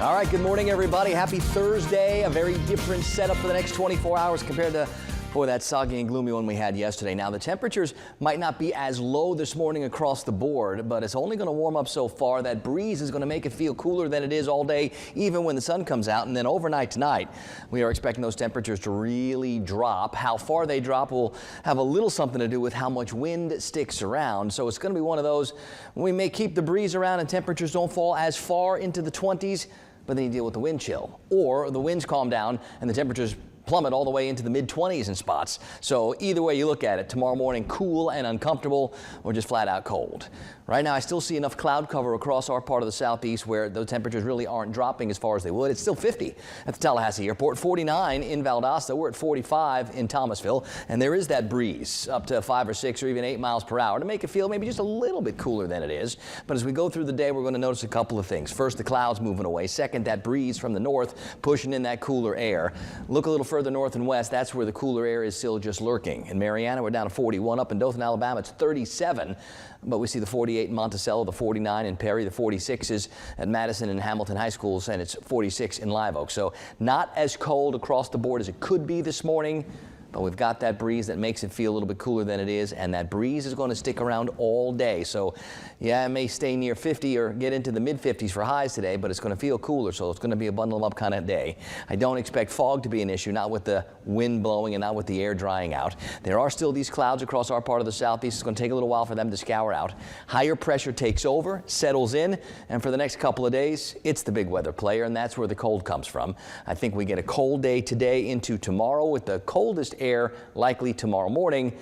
All right, good morning, everybody. Happy Thursday. A very different setup for the next 24 hours compared to that soggy and gloomy one we had yesterday. Now, the temperatures might not be as low this morning across the board, but it's only going to warm up so far. That breeze is going to make it feel cooler than it is all day, even when the sun comes out. And then overnight tonight, we are expecting those temperatures to really drop. How far they drop will have a little something to do with how much wind sticks around. So it's going to be one of those, we may keep the breeze around and temperatures don't fall as far into the 20s, but then you deal with the wind chill, or the winds calm down and the temperatures plummet all the way into the mid-20s in spots. So either way you look at it, tomorrow morning cool and uncomfortable, or just flat out cold. Right now I still see enough cloud cover across our part of the southeast where the temperatures really aren't dropping as far as they would. It's still 50 at the Tallahassee airport, 49 in Valdosta. We're at 45 in Thomasville, and there is that breeze up to 5 or 6 or even 8 miles per hour to make it feel maybe just a little bit cooler than it is. But as we go through the day, we're going to notice a couple of things. First, the clouds moving away. Second, that breeze from the north pushing in that cooler air. Look a little further north and west. That's where the cooler air is still just lurking. In Marianna, we're down to 41. Up in Dothan, Alabama, it's 37. But we see the 48 in Monticello, the 49 in Perry, the 46s at Madison and Hamilton High Schools, and it's 46 in Live Oak. So not as cold across the board as it could be this morning, but we've got that breeze that makes it feel a little bit cooler than it is, and that breeze is going to stick around all day. So yeah, it may stay near 50 or get into the mid-50s for highs today, but it's going to feel cooler, so it's going to be a bundle up kind of day. I don't expect fog to be an issue, not with the wind blowing and not with the air drying out. There are still these clouds across our part of the southeast. It's going to take a little while for them to scour out. Higher pressure takes over, settles in, and for the next couple of days, it's the big weather player, and that's where the cold comes from. I think we get a cold day today into tomorrow with the coldest air likely tomorrow morning.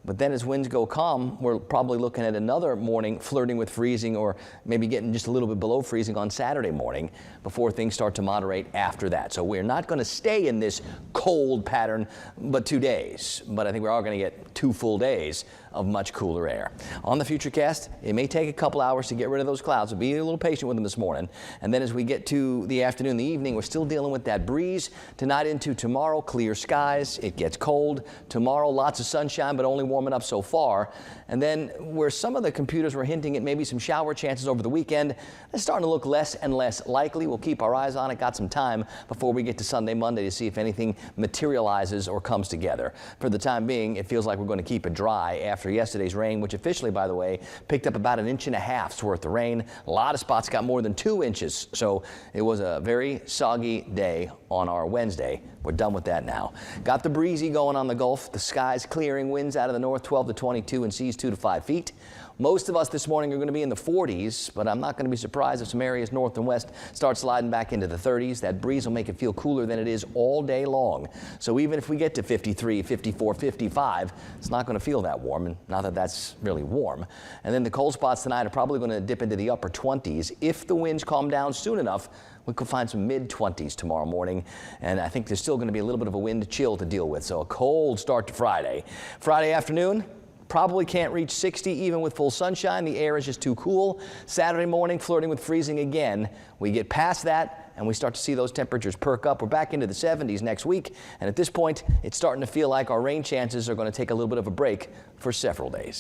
But then as winds go calm, we're probably looking at another morning flirting with freezing, or maybe getting just a little bit below freezing on Saturday morning before things start to moderate after that. So we're not going to stay in this cold pattern but 2 days. But I think we are going to get 2 full days of much cooler air. On the Futurecast, it may take a couple hours to get rid of those clouds, so be a little patient with them this morning. And then as we get to the afternoon, the evening, we're still dealing with that breeze. Tonight into tomorrow, clear skies. It gets cold. Tomorrow, lots of sunshine, but only warming up so far. And then where some of the computers were hinting at maybe some shower chances over the weekend, it's starting to look less and less likely. We'll keep our eyes on it. Got some time before we get to Sunday, Monday to see if anything materializes or comes together. For the time being, it feels like we're going to keep it dry after yesterday's rain, which officially, by the way, picked up about 1.5 inches worth of rain. A lot of spots got more than 2 inches. So it was a very soggy day on our Wednesday. We're done with that now. Got the breezy going on the Gulf. The skies clearing, winds out of the north 12 to 22 and seas 2 to 5 feet. Most of us this morning are going to be in the 40s, but I'm not going to be surprised if some areas north and west start sliding back into the 30s. That breeze will make it feel cooler than it is all day long. So even if we get to 53, 54, 55, it's not going to feel that warm, and not that that's really warm. And then the cold spots tonight are probably going to dip into the upper 20s. If the winds calm down soon enough, we could find some mid-20s tomorrow morning, and I think there's still going to be a little bit of a wind chill to deal with. So a cold start to Friday. Friday afternoon, probably can't reach 60 even with full sunshine. The air is just too cool. Saturday morning, flirting with freezing again. We get past that and we start to see those temperatures perk up. We're back into the 70s next week, and at this point, it's starting to feel like our rain chances are going to take a little bit of a break for several days.